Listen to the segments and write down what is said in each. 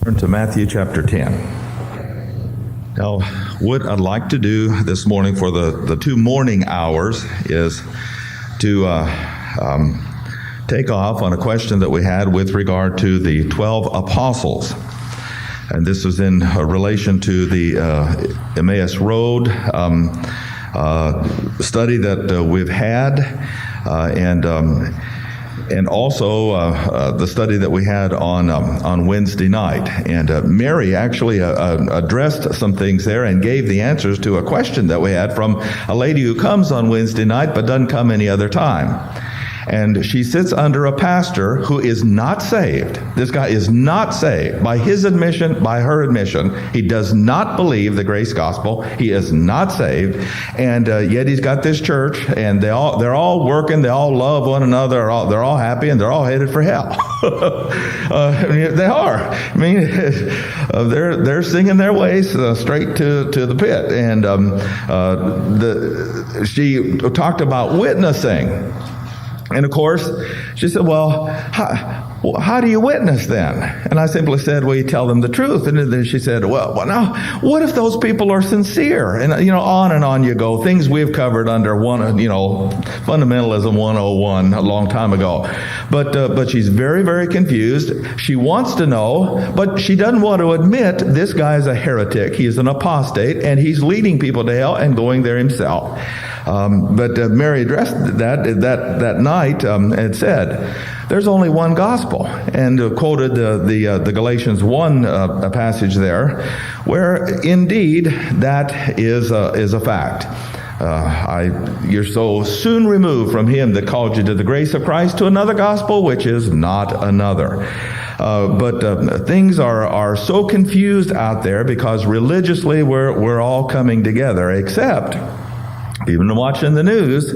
Turn to Matthew chapter 10. Now, what I'd like to do this morning for the two morning hours is to take off on a question that we had with regard to the 12 apostles. And this is in relation to the Emmaus Road study that we've had, and also the study that we had on Wednesday night. And Mary actually addressed some things there and gave the answers to a question that we had from a lady who comes on Wednesday night but doesn't come any other time. And she sits under a pastor who is not saved. This guy is not saved. By his admission, by her admission, he does not believe the grace gospel. He is not saved. And yet he's got this church, and they're all working. They all love one another. They're all happy, and they're all headed for hell. They are. I mean, they're singing their ways straight to the pit. And she talked about witnessing. And of course, she said, well, how do you witness then? And I simply said, well, you tell them the truth. And then she said, well, now, what if those people are sincere? And, on you go. Things we've covered under Fundamentalism 101 a long time ago. But she's very, very confused. She wants to know, but she doesn't want to admit this guy is a heretic. He is an apostate, and he's leading people to hell and going there himself. But Mary addressed that night and said, there's only one gospel, and quoted the Galatians 1 passage there, where indeed that is a fact. You're so soon removed from him that called you to the grace of Christ to another gospel, which is not another. But things are so confused out there because religiously we're all coming together, except, even watching the news,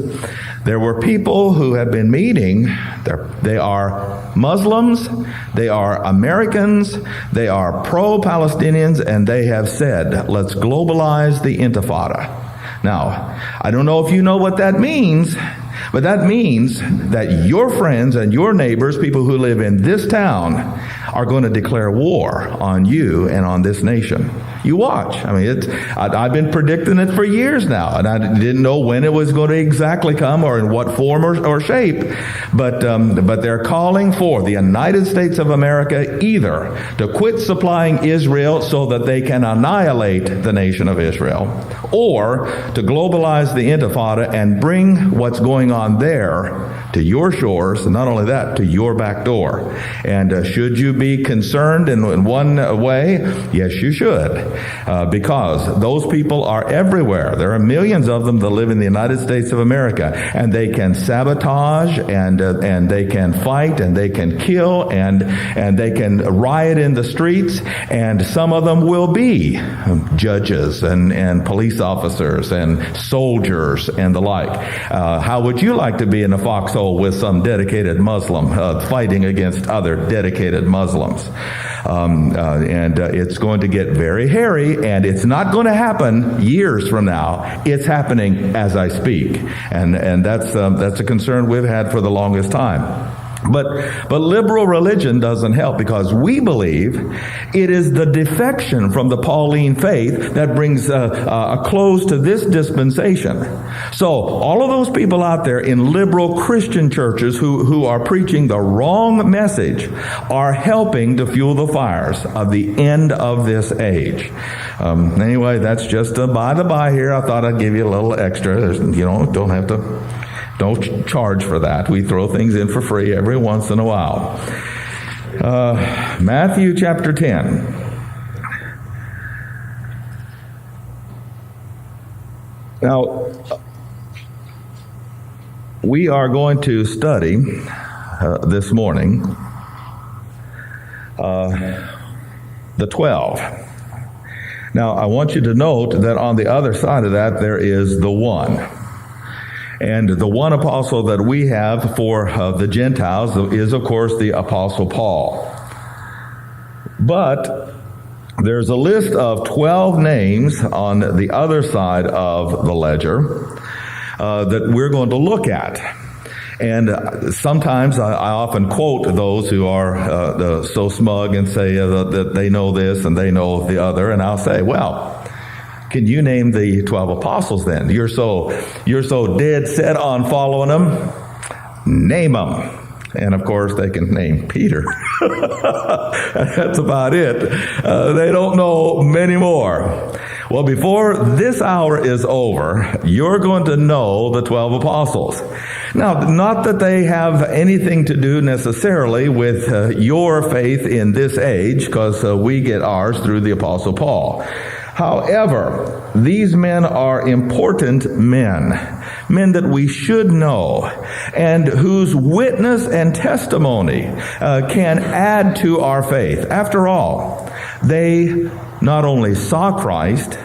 there were people who have been meeting. They are Muslims, they are Americans, they are pro-Palestinians, and they have said, let's globalize the Intifada. Now, I don't know if you know what that means, but that means that your friends and your neighbors, people who live in this town, are going to declare war on you and on this nation. You watch. I mean, I've been predicting it for years now, and I didn't know when it was going to exactly come or in what form or shape. But they're calling for the United States of America either to quit supplying Israel so that they can annihilate the nation of Israel, or to globalize the Intifada and bring what's going on there to your shores, and not only that, to your back door. And should you be concerned in one way? Yes, you should. Because those people are everywhere. There are millions of them that live in the United States of America, and they can sabotage, and they can fight, and they can kill, and they can riot in the streets, and some of them will be judges and police officers and soldiers and the like. How would you like to be in a foxhole with some dedicated Muslim fighting against other dedicated Muslims? And it's going to get very hairy, and it's not going to happen years from now. It's happening as I speak, and that's a concern we've had for the longest time. But liberal religion doesn't help, because we believe it is the defection from the Pauline faith that brings a close to this dispensation. So all of those people out there in liberal Christian churches who are preaching the wrong message are helping to fuel the fires of the end of this age. Anyway, that's just a by the by here. I thought I'd give you a little extra. Don't charge for that. We throw things in for free every once in a while. Matthew chapter 10. Now, we are going to study this morning the 12. Now, I want you to note that on the other side of that, there is the one. And the one apostle that we have for the Gentiles is, of course, the Apostle Paul. But there's a list of 12 names on the other side of the ledger that we're going to look at. And sometimes I often quote those who are so smug and say that they know this and they know the other, and I'll say, well, can you name the 12 apostles then? You're so dead set on following them. Name them. And of course, they can name Peter. That's about it. They don't know many more. Well, before this hour is over, you're going to know the 12 apostles. Now, not that they have anything to do necessarily with your faith in this age, because we get ours through the Apostle Paul. However, these men are important men that we should know, and whose witness and testimony can add to our faith. After all, they not only saw Christ,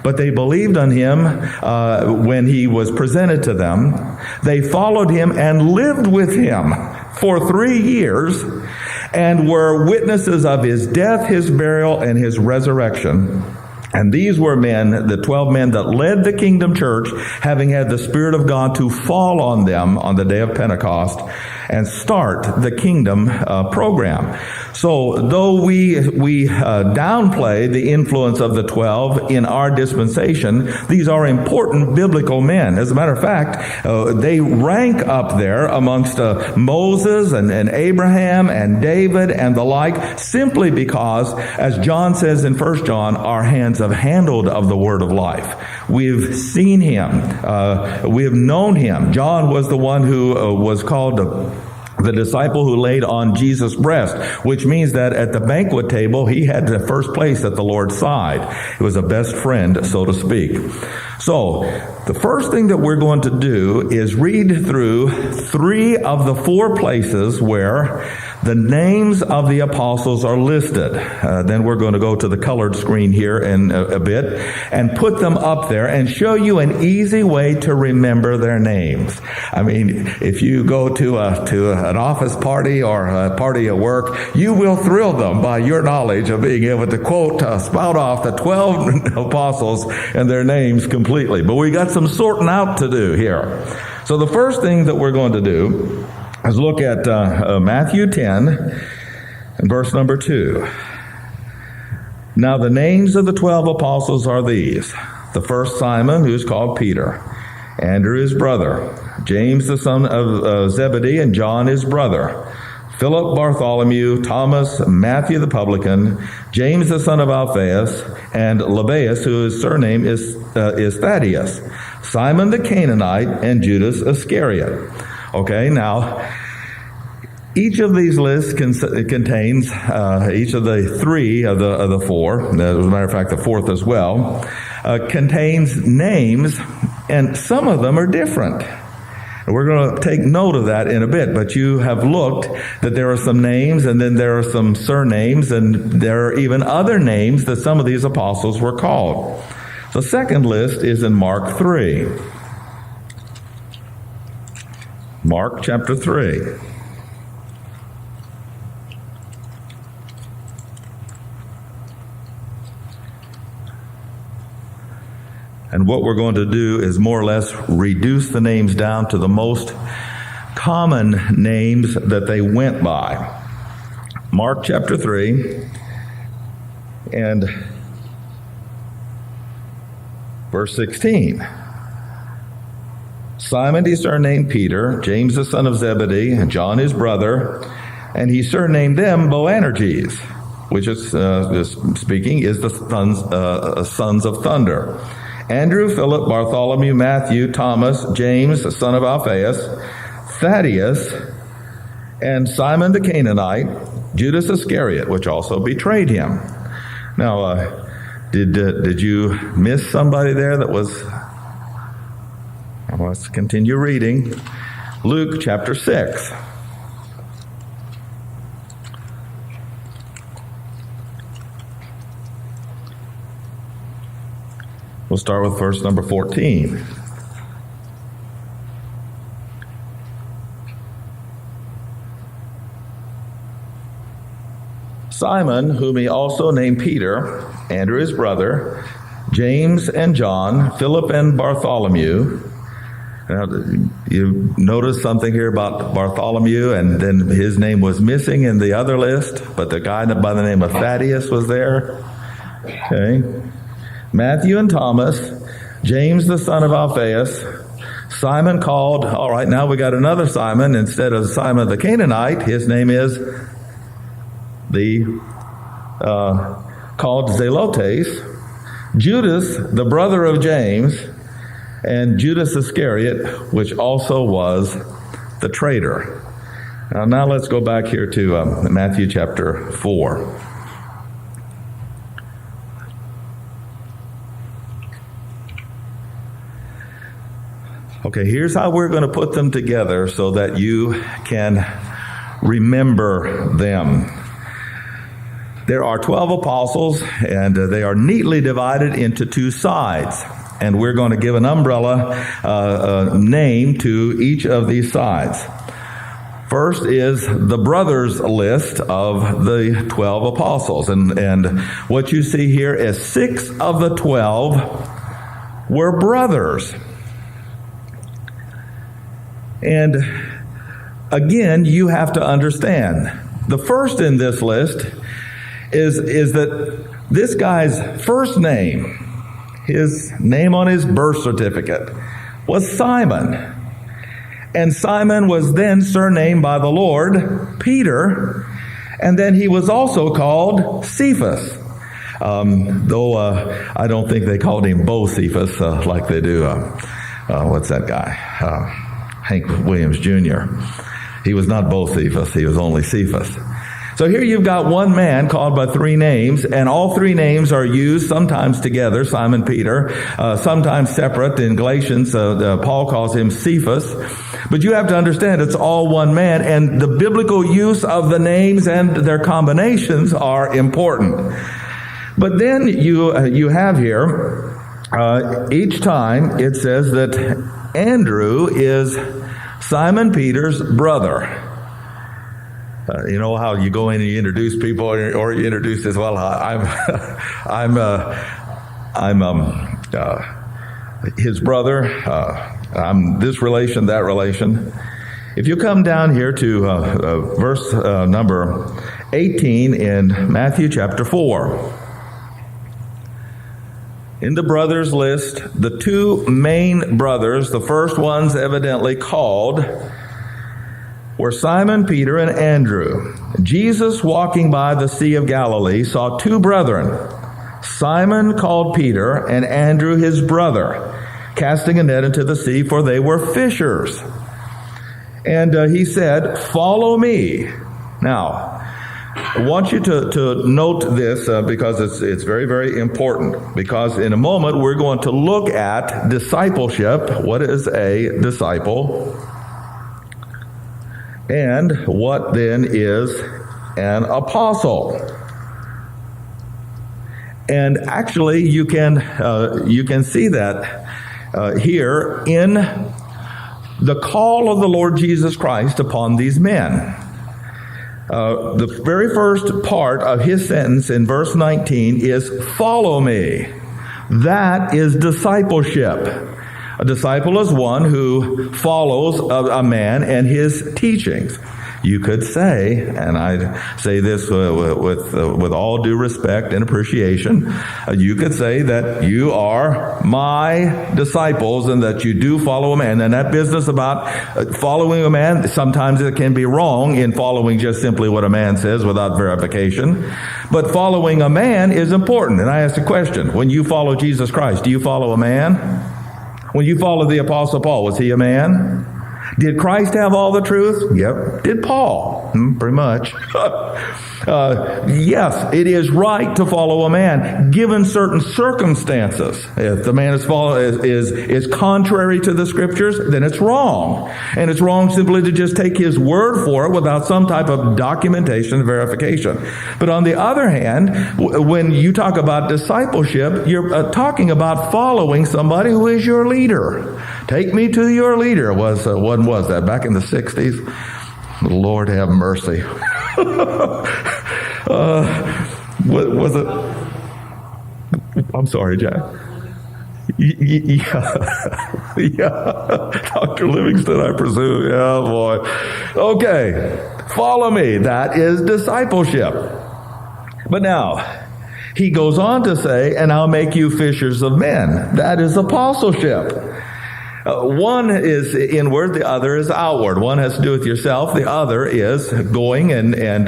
but they believed on him when he was presented to them. They followed him and lived with him for 3 years and were witnesses of his death, his burial, and his resurrection. And these were men, the 12 men that led the kingdom church, having had the Spirit of God to fall on them on the day of Pentecost and start the kingdom program. So though we downplay the influence of the 12 in our dispensation, these are important biblical men. As a matter of fact, they rank up there amongst Moses and Abraham and David and the like, simply because, as John says in 1 John, our hands have handled of the word of life. We've seen him. We have known him. John was the one who was called the disciple who laid on Jesus' breast, which means that at the banquet table, he had the first place at the Lord's side. He was a best friend, so to speak. So, the first thing that we're going to do is read through 3 of the 4 places where the names of the apostles are listed. Then we're going to go to the colored screen here in a bit and put them up there and show you an easy way to remember their names. I mean, if you go to an office party or a party at work, you will thrill them by your knowledge of being able to spout off the 12 apostles and their names completely. But we got some sorting out to do here. So the first thing that we're going to do is look at Matthew 10 and verse number 2. Now the names of the 12 apostles are these. The first, Simon, who is called Peter, Andrew his brother, James the son of Zebedee, and John his brother, Philip, Bartholomew, Thomas, Matthew the publican, James the son of Alphaeus, and Lebbaeus, whose surname is Thaddeus, Simon the Canaanite, and Judas Iscariot. Okay, now, each of these lists contains, each of the 3 of the 4, as a matter of fact, the 4th as well, contains names, and some of them are different. We're going to take note of that in a bit, but you have looked that there are some names, and then there are some surnames, and there are even other names that some of these apostles were called. The second list is in Mark 3. Mark chapter 3. And what we're going to do is more or less reduce the names down to the most common names that they went by. Mark chapter 3 and verse 16. Simon he surnamed Peter, James the son of Zebedee, and John his brother, and he surnamed them Boanerges, which is speaking is the sons of thunder. Andrew, Philip, Bartholomew, Matthew, Thomas, James, the son of Alphaeus, Thaddeus, and Simon the Canaanite, Judas Iscariot, which also betrayed him. Now, did you miss somebody there that was... Let's continue reading. Luke chapter 6. We'll start with verse number 14. Simon, whom he also named Peter, Andrew his brother, James and John, Philip and Bartholomew, Now, you notice something here about Bartholomew, and then his name was missing in the other list, but the guy by the name of Thaddeus was there. Okay. Matthew and Thomas, James the son of Alphaeus, Simon called, all right, now we got another Simon. Instead of Simon the Canaanite, his name is called Zelotes, Judas, the brother of James, and Judas Iscariot, which also was the traitor. Now let's go back here to Matthew chapter 4. Okay, here's how we're going to put them together so that you can remember them. There are 12 apostles, and they are neatly divided into two sides. And we're going to give an umbrella name to each of these sides. First is the brothers list of the 12 apostles. And what you see here is 6 of the 12 were brothers. And again, you have to understand, the first in this list is that this guy's first name, his name on his birth certificate, was Simon. And Simon was then surnamed by the Lord Peter, and then he was also called Cephas. Though I don't think they called him Bocephus like they do, what's that guy? Hank Williams Jr. He was not Bocephus, he was only Cephas. So here you've got one man called by 3 names, and all 3 names are used sometimes together, Simon Peter, sometimes separate. In Galatians, Paul calls him Cephas. But you have to understand it's all one man, and the biblical use of the names and their combinations are important. But then you have here, each time it says that Andrew is Simon Peter's brother. You know how you go in and you introduce people, or you introduce as well. I'm his brother. I'm this relation, that relation. If you come down here to verse number 18 in Matthew chapter 4. In the brothers list, the 2 main brothers, the first ones evidently called, were Simon Peter and Andrew. Jesus, walking by the Sea of Galilee, saw 2 brethren, Simon called Peter and Andrew his brother, casting a net into the sea, for they were fishers. And he said, "Follow me." Now, I want you to note this because it's very, very important. Because in a moment we're going to look at discipleship. What is a disciple? And what then is an apostle? And actually, you can see that here in the call of the Lord Jesus Christ upon these men. The very first part of his sentence in verse 19 is, "Follow me." That is discipleship. A disciple is one who follows a man and his teachings. You could say, and I say this with all due respect and appreciation, you could say that you are my disciples and that you do follow a man. And that business about following a man, sometimes it can be wrong in following just simply what a man says without verification. But following a man is important. And I ask the question, when you follow Jesus Christ, do you follow a man? When you follow the Apostle Paul, was he a man? Did Christ have all the truth? Yep. Did Paul? Pretty much. Yes, it is right to follow a man, given certain circumstances. If the man is contrary to the Scriptures, then it's wrong. And it's wrong simply to just take his word for it without some type of documentation and verification. But on the other hand, when you talk about discipleship, you're talking about following somebody who is your leader. Take me to your leader when was that? Back in the 60s? Lord have mercy. What was it? I'm sorry, Jack. Yeah. Yeah. Dr. Livingston, I presume. Yeah, boy. Okay. Follow me. That is discipleship. But now, he goes on to say, and I'll make you fishers of men. That is apostleship. One is inward, the other is outward. One has to do with yourself, the other is going and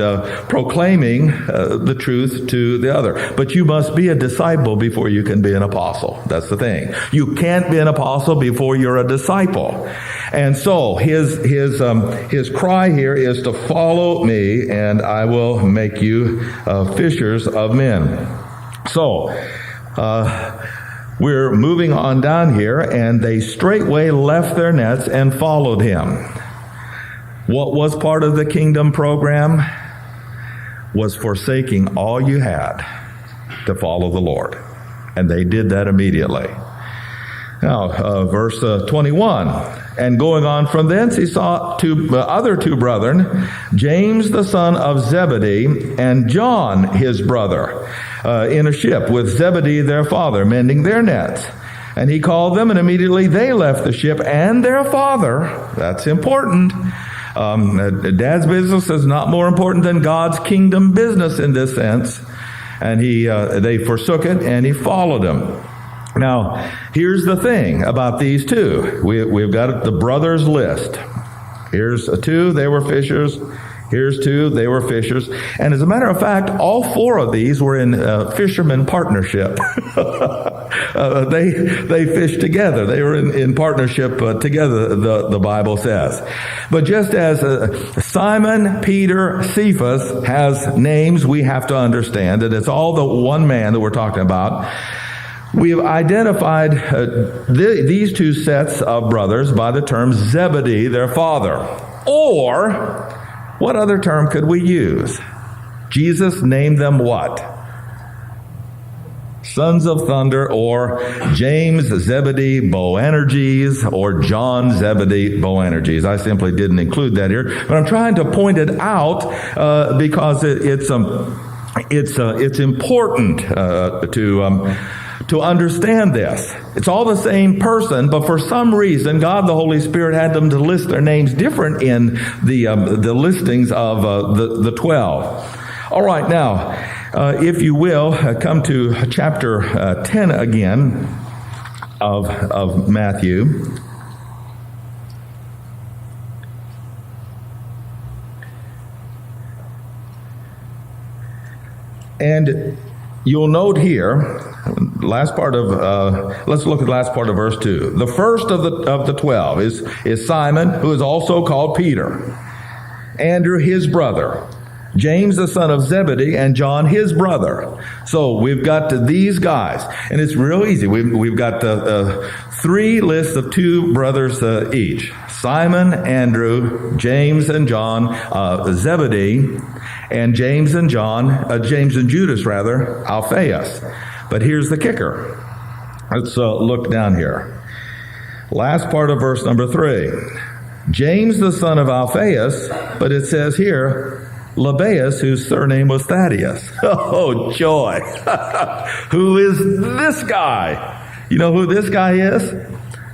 proclaiming the truth to the other. But you must be a disciple before you can be an apostle. That's the thing. You can't be an apostle before you're a disciple. And so his cry here is to follow me, and I will make you fishers of men. So, we're moving on down here, and they straightway left their nets and followed him. What was part of the kingdom program? Was forsaking all you had to follow the Lord. And they did that immediately. Now, verse 21. And going on from thence, he saw other two brethren, James the son of Zebedee, and John his brother, in a ship with Zebedee their father, mending their nets. And he called them, and immediately they left the ship and their father. That's important. Dad's business is not more important than God's kingdom business in this sense. And they forsook it, and he followed him. Now, here's the thing about these two. We've got the brothers list. Here's two, they were fishers. Here's two, they were fishers. And as a matter of fact, all four of these were in fisherman partnership. They fished together. They were in partnership together, the Bible says. But just as Simon, Peter, Cephas has names we have to understand, that it's all the one man that we're talking about. We have identified these two sets of brothers by the term Zebedee, their father. Or, what other term could we use? Jesus named them what? Sons of thunder, or James Zebedee Boanerges, or John Zebedee Boanerges. I simply didn't include that here, but I'm trying to point it out because it's important to understand this. It's all the same person, but for some reason, God the Holy Spirit had them to list their names different in the listings of the 12. All right, now, if you will, come to chapter 10 again of Matthew. And you'll note here, last part of let's look at the last part of verse 2. The first of the 12 is Simon, who is also called Peter, Andrew his brother, James the son of Zebedee, and John his brother. So we've got these guys, and it's real easy. We've got three lists of two brothers each: Simon, Andrew, James and John, Zebedee, and James and Judas Alphaeus. But here's the kicker. Let's look down here. Last part of verse number 3. James the son of Alphaeus, but it says here, Lebbaeus, whose surname was Thaddeus. Oh, joy. Who is this guy? You know who this guy is?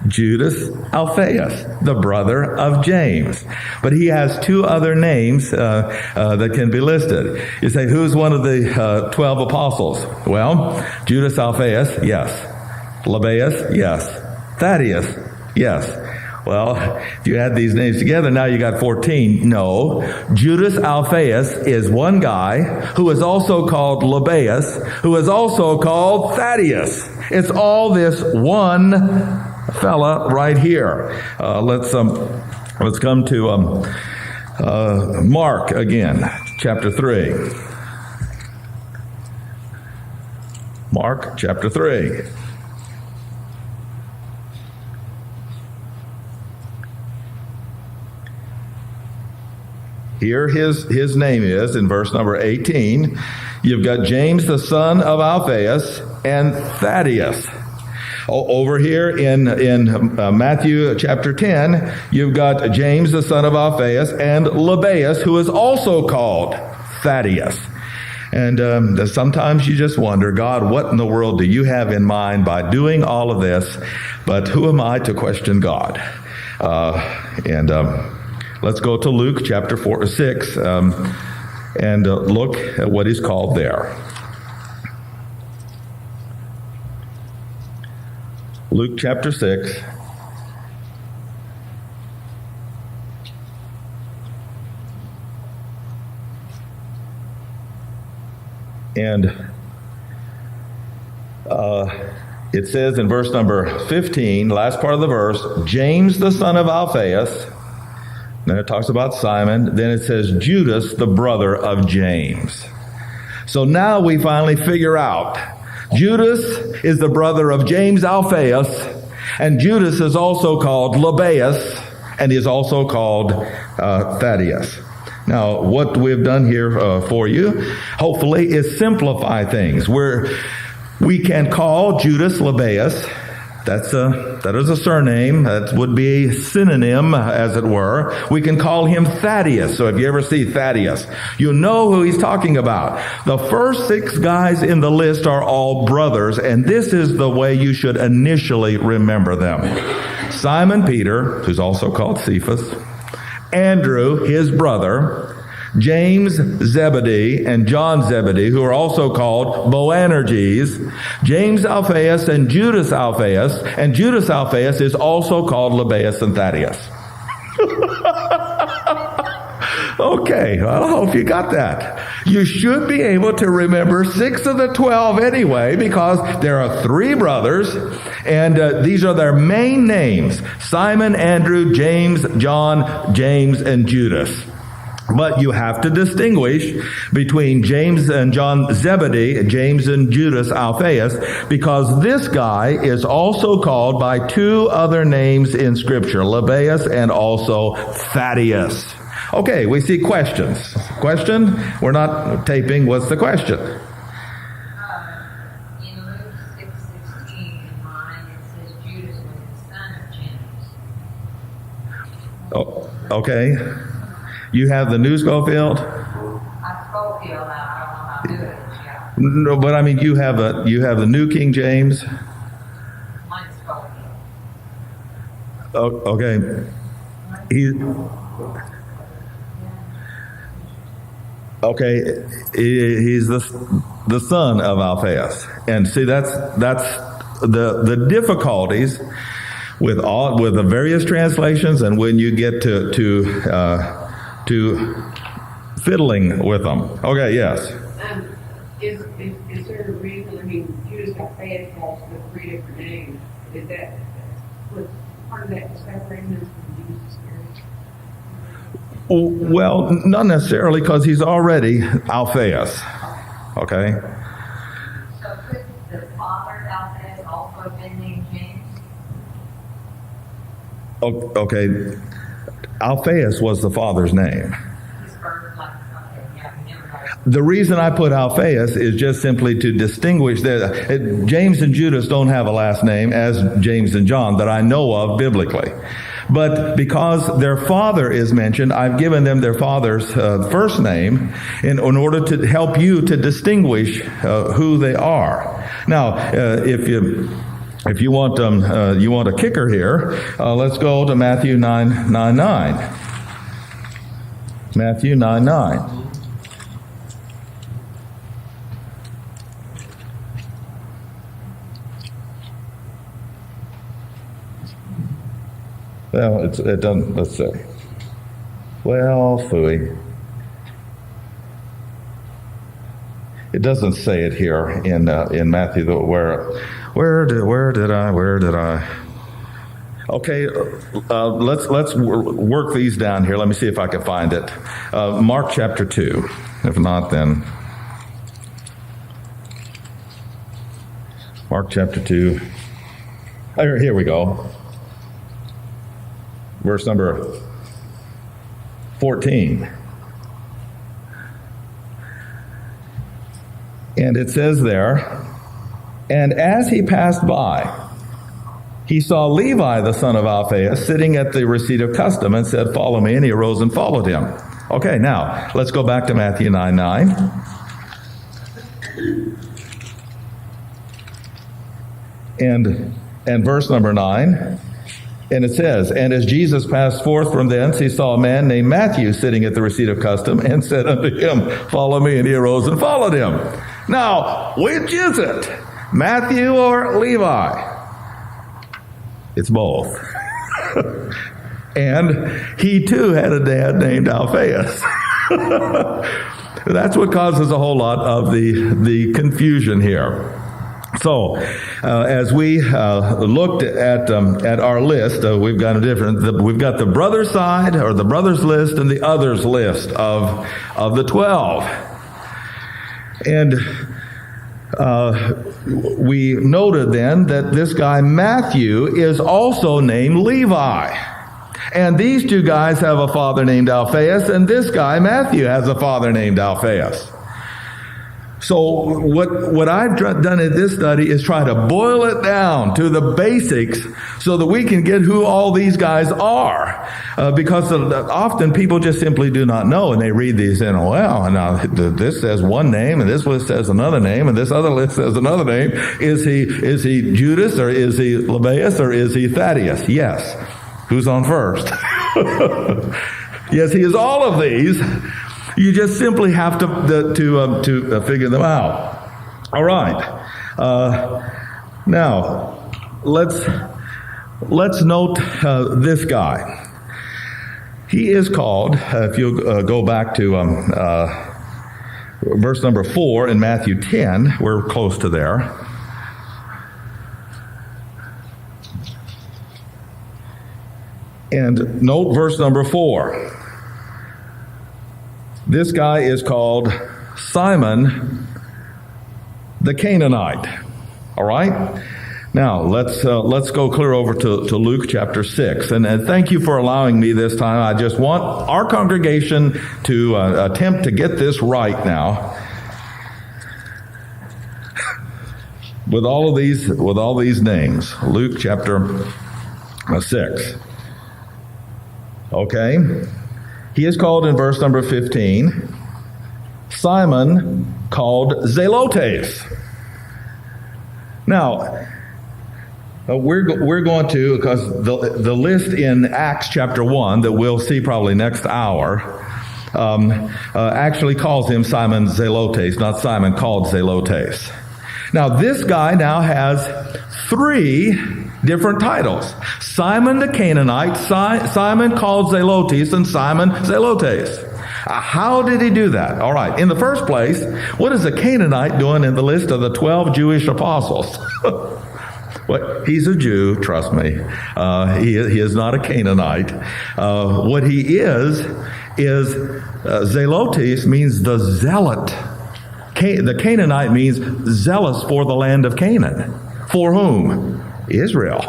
Judas Alphaeus, the brother of James. But he has two other names that can be listed. You say, who's one of the 12 apostles? Well, Judas Alphaeus, yes. Lebbaeus, yes. Thaddeus, yes. Well, if you add these names together, now you got 14. No. Judas Alphaeus is one guy who is also called Lebbaeus, who is also called Thaddeus. It's all this one fella right here. Let's come to Mark again, chapter 3. Mark chapter 3. Here his name is, in verse number 18, you've got James the son of Alphaeus and Thaddeus. Over here in Matthew chapter 10, you've got James the son of Alphaeus and Lebbaeus, who is also called Thaddeus. And sometimes you just wonder, God, what in the world do you have in mind by doing all of this? But who am I to question God? Let's go to Luke chapter 6 and look at what he's called there. Luke chapter 6. And it says in verse number 15, last part of the verse, James the son of Alphaeus. Then it talks about Simon. Then it says Judas the brother of James. So now we finally figure out Judas is the brother of James Alphaeus, and Judas is also called Lebbaeus, and he is also called Thaddeus. Now, what we've done here for you, hopefully, is simplify things. We can call Judas Lebbaeus. That is a surname. That would be a synonym, as it were. We can call him Thaddeus. So if you ever see Thaddeus, you know who he's talking about. The first 6 guys in the list are all brothers, and this is the way you should initially remember them. Simon Peter, who's also called Cephas, Andrew, his brother, James Zebedee and John Zebedee, who are also called Boanerges, James Alphaeus and Judas Alphaeus, and Judas Alphaeus is also called Lebbaeus and Thaddeus. Okay, well, I hope you got that. You should be able to remember 6 of the 12 anyway, because there are 3 brothers, and these are their main names: Simon, Andrew, James, John, James, and Judas. But you have to distinguish between James and John Zebedee, James and Judas Alphaeus, because this guy is also called by 2 other names in Scripture, Lebbaeus and also Thaddeus. Okay, we see questions. Question? We're not taping. What's the question? In Luke 6:16, in mine, it says Judas was the son of James. Oh, okay. You have the New Schofield? I Schofield, I don't know how to do it. Yeah. No, but I mean, you have the New King James. Mine's Schofield. Oh, okay. He's the son of Alphaeus, and see that's the difficulties with the various translations, and when you get to fiddling with them. Okay, yes. Is there a reason? I mean, Judas Alphaeus has the 3 different names. Was part of that to separate him from Judas Iscariot? Well, not necessarily, because he's already Alphaeus. Okay. So could the father Alphaeus also have been named James? Okay. Alphaeus was the father's name. His birth, like, okay, yeah, we never know. The reason I put Alphaeus is just simply to distinguish that James and Judas don't have a last name as James and John that I know of biblically. But because their father is mentioned, I've given them their father's first name in order to help you to distinguish who they are. Now, if you want a kicker here, let's go to Matthew 9:9. Matthew 9:9. Well, it doesn't. Let's see. Well, phooey. It doesn't say it here in Matthew. Where did I? Okay, let's work these down here. Let me see if I can find it. Mark chapter 2. If not, then Mark chapter 2. Here we go. Verse number 14. And it says there, and as he passed by, he saw Levi, the son of Alphaeus, sitting at the receipt of custom and said, follow me. And he arose and followed him. Okay, now, let's go back to Matthew 9:9. And verse number 9, and it says, "And as Jesus passed forth from thence, he saw a man named Matthew sitting at the receipt of custom, and said unto him, Follow me. And he arose and followed him." Now, which is it? Matthew or Levi? It's both. And he too had a dad named Alphaeus. That's what causes a whole lot of the confusion here. So, as we looked at our list, we've got we've got the brother side, or the brothers list, and the others list of the 12. And we noted then that this guy Matthew is also named Levi. And these two guys have a father named Alphaeus, and this guy Matthew has a father named Alphaeus. So what I've done in this study is try to boil it down to the basics so that we can get who all these guys are. Because often people just simply do not know, and they read these and, well, now this says one name, and this list says another name, and this other list says another name. Is he Judas, or is he Lebbaeus, or is he Thaddeus? Yes. Who's on first? Yes, he is all of these. You just simply have to figure them out. All right. Now, let's note this guy. He is called, if you go back to verse number 4 in Matthew 10, we're close to there. And note verse number 4. This guy is called Simon the Canaanite. All right? Now, let's go clear over to Luke chapter 6. And thank you for allowing me this time. I just want our congregation to attempt to get this right now. With all these names. Luke chapter 6. Okay? He is called in verse number 15, Simon called Zelotes. Now, we're going to, because the list in Acts chapter 1 that we'll see probably next hour actually calls him Simon Zelotes, not Simon called Zelotes. Now, this guy now has 3 different titles. Simon the Canaanite, Simon called Zelotes, and Simon Zelotes. How did he do that? All right. In the first place, what is a Canaanite doing in the list of the 12 Jewish apostles? Well, he's a Jew, trust me. He is not a Canaanite. What he is Zelotes means the zealot. The Canaanite means zealous for the land of Canaan. For whom? Israel.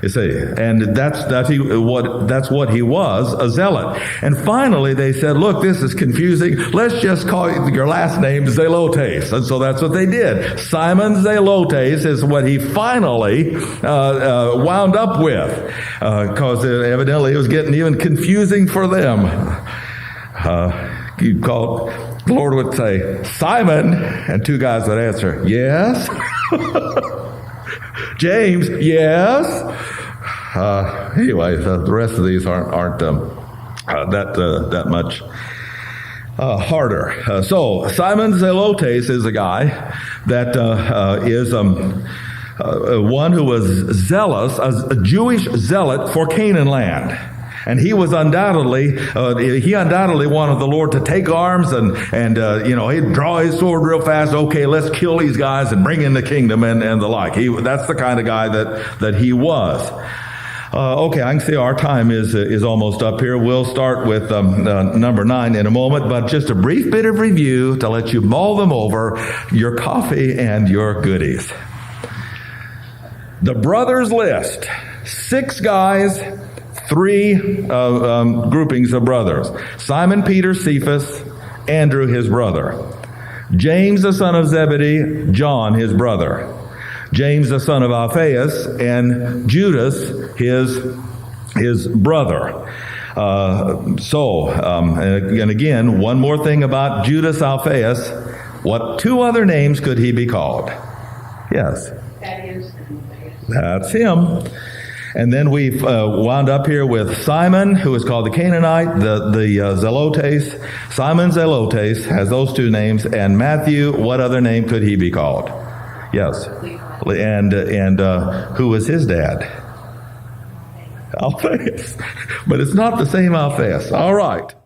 You see, and that's what he was, a zealot. And finally they said, look, this is confusing. Let's just call your last name Zelotes. And so that's what they did. Simon Zelotes is what he finally wound up with, because evidently it was getting even confusing for them. The Lord would say, Simon, and 2 guys would answer, yes. James, yes. Anyway, the rest of these aren't that much harder. So Simon Zelotes is a guy that is one who was zealous, a Jewish zealot for Canaan land. And he was undoubtedly wanted the Lord to take arms and he'd draw his sword real fast. Okay, let's kill these guys and bring in the kingdom and the like. That's the kind of guy that he was. Okay, I can see our time is almost up here. We'll start with number 9 in a moment, but just a brief bit of review to let you mull them over, your coffee and your goodies. The brothers list, 6 guys, 3 groupings of brothers. Simon, Peter, Cephas, Andrew, his brother. James, the son of Zebedee, John, his brother. James, the son of Alphaeus, and Judas, his brother. And again, one more thing about Judas Alphaeus. What 2 other names could he be called? Yes. That is, That's him. And then we've wound up here with Simon, who is called the Canaanite, the Zelotes. Simon Zelotes has those two names. And Matthew, what other name could he be called? Yes. And who was his dad? Alphaeus. But it's not the same Alphaeus. All right.